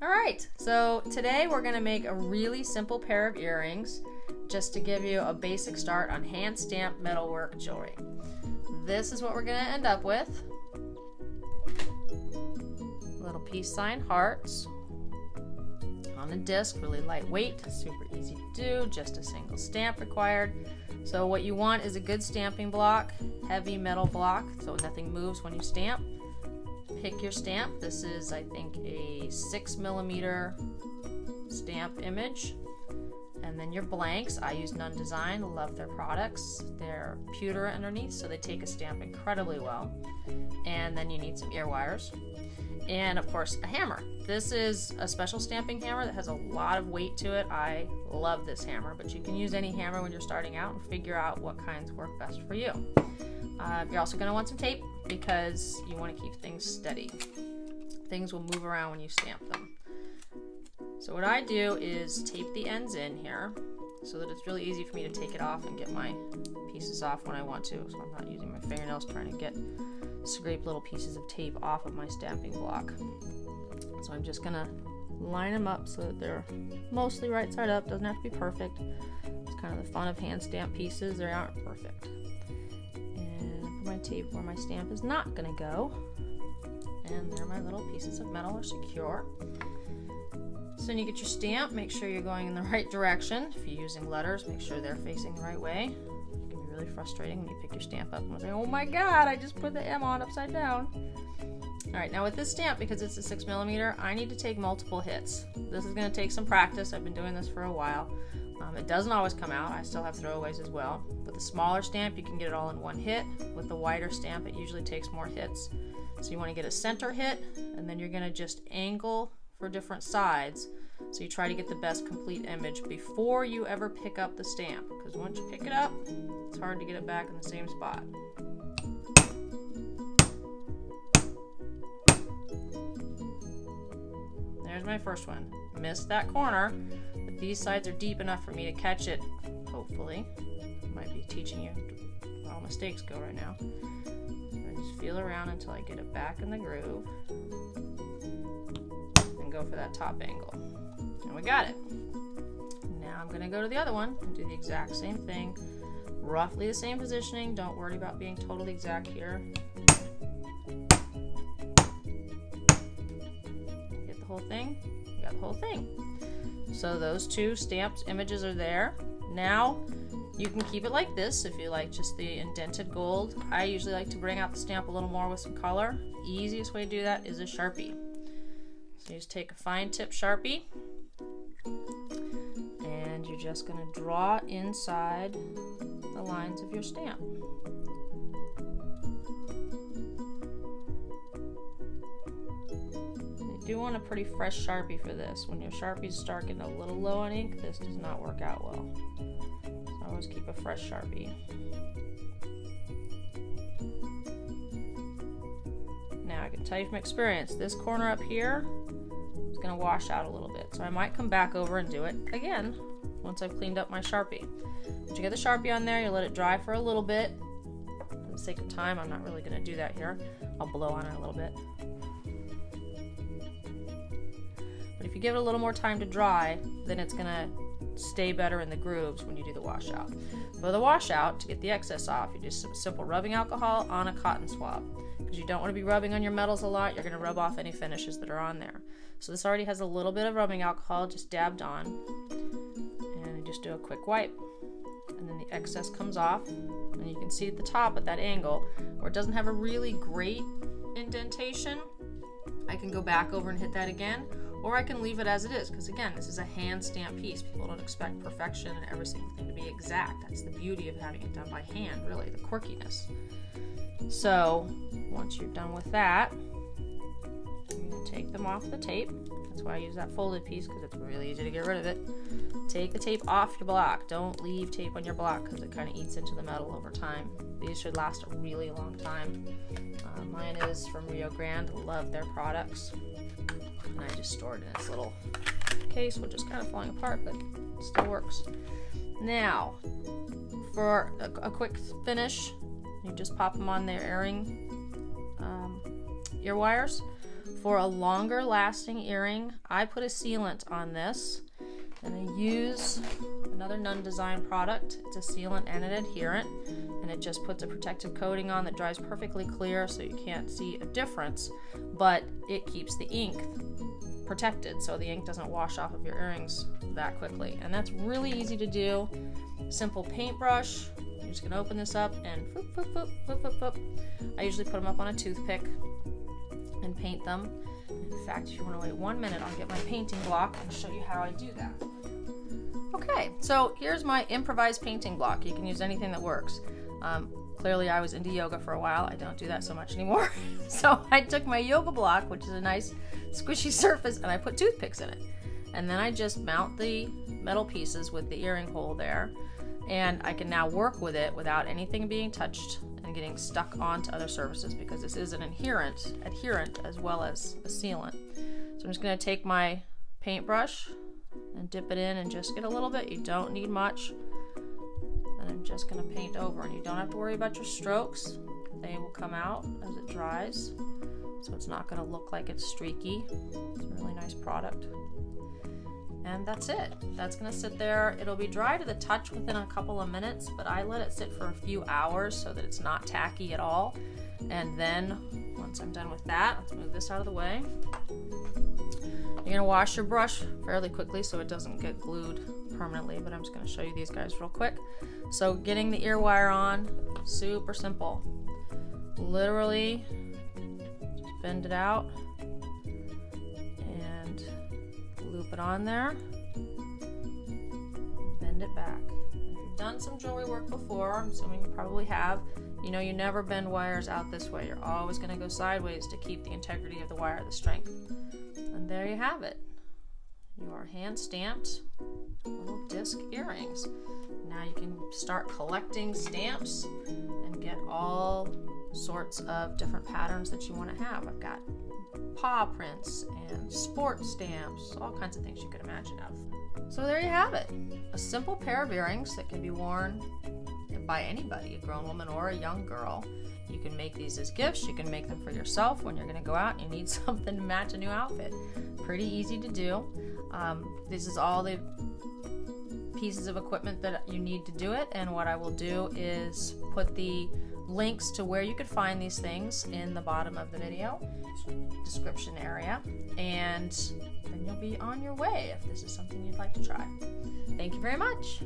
All right, so today we're gonna make a really simple pair of earrings just to give you a basic start on hand stamped metalwork jewelry. This is what we're gonna end up with. Little peace sign hearts on a disc, really lightweight, super easy to do, just a single stamp required. So what you want is a good stamping block, heavy metal block, so nothing moves when you stamp. Pick your stamp. This is, I think, a 6mm stamp image. And then your blanks. I use Nunn Design, love their products. They're pewter underneath, so they take a stamp incredibly well. And then you need some ear wires. And of course, a hammer. This is a special stamping hammer that has a lot of weight to it. I love this hammer, but you can use any hammer when you're starting out and figure out what kinds work best for you. You're also going to want some tape because you want to keep things steady. Things will move around when you stamp them. So what I do is tape the ends in here so that it's really easy for me to take it off and get my pieces off when I want to. So I'm not using my fingernails trying to scrape little pieces of tape off of my stamping block. So I'm just going to line them up so that they're mostly right side up. Doesn't have to be perfect. It's kind of the fun of hand stamped pieces. They aren't perfect. My tape where my stamp is not going to go, and there my little pieces of metal are secure. So when you get your stamp, make sure you're going in the right direction. If you're using letters, make sure they're facing the right way. It can be really frustrating when you pick your stamp up and say, oh my god, I just put the M on upside down. Alright, now with this stamp, because it's a 6mm, I need to take multiple hits. This is going to take some practice. I've been doing this for a while. It doesn't always come out. I still have throwaways as well. With the smaller stamp, you can get it all in one hit. With the wider stamp, it usually takes more hits. So you want to get a center hit, and then you're going to just angle for different sides. So you try to get the best complete image before you ever pick up the stamp. Because once you pick it up, it's hard to get it back in the same spot. There's my first one. Missed that corner, but these sides are deep enough for me to catch it, hopefully. Might be teaching you how mistakes go right now. I just feel around until I get it back in the groove and go for that top angle. And we got it. Now I'm going to go to the other one and do the exact same thing. Roughly the same positioning. Don't worry about being totally exact here. Whole thing, you got the whole thing. So those two stamped images are there. Now you can keep it like this if you like just the indented gold. I usually like to bring out the stamp a little more with some color. Easiest way to do that is a Sharpie. So you just take a fine tip Sharpie and you're just going to draw inside the lines of your stamp. You do want a pretty fresh Sharpie for this. When your Sharpies start getting a little low on ink, this does not work out well. So always keep a fresh Sharpie. Now I can tell you from experience, this corner up here is going to wash out a little bit. So I might come back over and do it again once I've cleaned up my Sharpie. Once you get the Sharpie on there, you let it dry for a little bit. For the sake of time, I'm not really going to do that here. I'll blow on it a little bit. But if you give it a little more time to dry, then it's going to stay better in the grooves when you do the washout. For the washout, to get the excess off, you just simple rubbing alcohol on a cotton swab. Because you don't want to be rubbing on your metals a lot, you're going to rub off any finishes that are on there. So this already has a little bit of rubbing alcohol just dabbed on. And you just do a quick wipe. And then the excess comes off. And you can see at the top at that angle, where it doesn't have a really great indentation, I can go back over and hit that again. Or I can leave it as it is, because again, this is a hand stamped piece. People don't expect perfection and every single thing to be exact. That's the beauty of having it done by hand, really, the quirkiness. So once you're done with that, you're going to take them off the tape. That's why I use that folded piece, because it's really easy to get rid of it. Take the tape off your block. Don't leave tape on your block, because it kind of eats into the metal over time. These should last a really long time. Mine is from Rio Grande. Love their products. And I just stored it in this little case, which is kind of falling apart, but it still works. Now, for a quick finish, you just pop them on their ear wires. For a longer lasting earring, I put a sealant on this, and I use another Nunn Design product. It's a sealant and an adherent, and it just puts a protective coating on that dries perfectly clear so you can't see a difference, but it keeps the ink protected so the ink doesn't wash off of your earrings that quickly. And that's really easy to do. Simple paintbrush. You're just gonna open this up and boop, boop, boop, boop, boop, boop. I usually put them up on a toothpick and paint them. In fact, if you want to wait 1 minute, I'll get my painting block and show you how I do that. Okay, so here's my improvised painting block. You can use anything that works. Clearly I was into yoga for a while. I don't do that so much anymore. So I took my yoga block, which is a nice squishy surface, and I put toothpicks in it. And then I just mount the metal pieces with the earring hole there. And I can now work with it without anything being touched and getting stuck onto other surfaces, because this is an adherent as well as a sealant. So I'm just going to take my paintbrush and dip it in and just get a little bit. You don't need much. And I'm just going to paint over, and you don't have to worry about your strokes. They will come out as it dries, so it's not going to look like it's streaky. It's a really nice product. And that's it. That's going to sit there. It'll be dry to the touch within a couple of minutes, but I let it sit for a few hours so that it's not tacky at all. And then once I'm done with that, let's move this out of the way. You're going to wash your brush fairly quickly so it doesn't get glued permanently, but I'm just going to show you these guys real quick. So getting the ear wire on, super simple. Literally just bend it out and loop it on there, bend it back. If you've done some jewelry work before, I'm assuming you probably have, you know you never bend wires out this way. You're always going to go sideways to keep the integrity of the wire, the strength. And there you have it. Your hand stamped little disc earrings. Now you can start collecting stamps and get all sorts of different patterns that you want to have. I've got paw prints and sport stamps, all kinds of things you could imagine of. So there you have it. A simple pair of earrings that can be worn by anybody, a grown woman or a young girl. You can make these as gifts. You can make them for yourself when you're going to go out and you need something to match a new outfit. Pretty easy to do. This is all the pieces of equipment that you need to do it, and what I will do is put the links to where you could find these things in the bottom of the video description area, and then you'll be on your way if this is something you'd like to try. Thank you very much.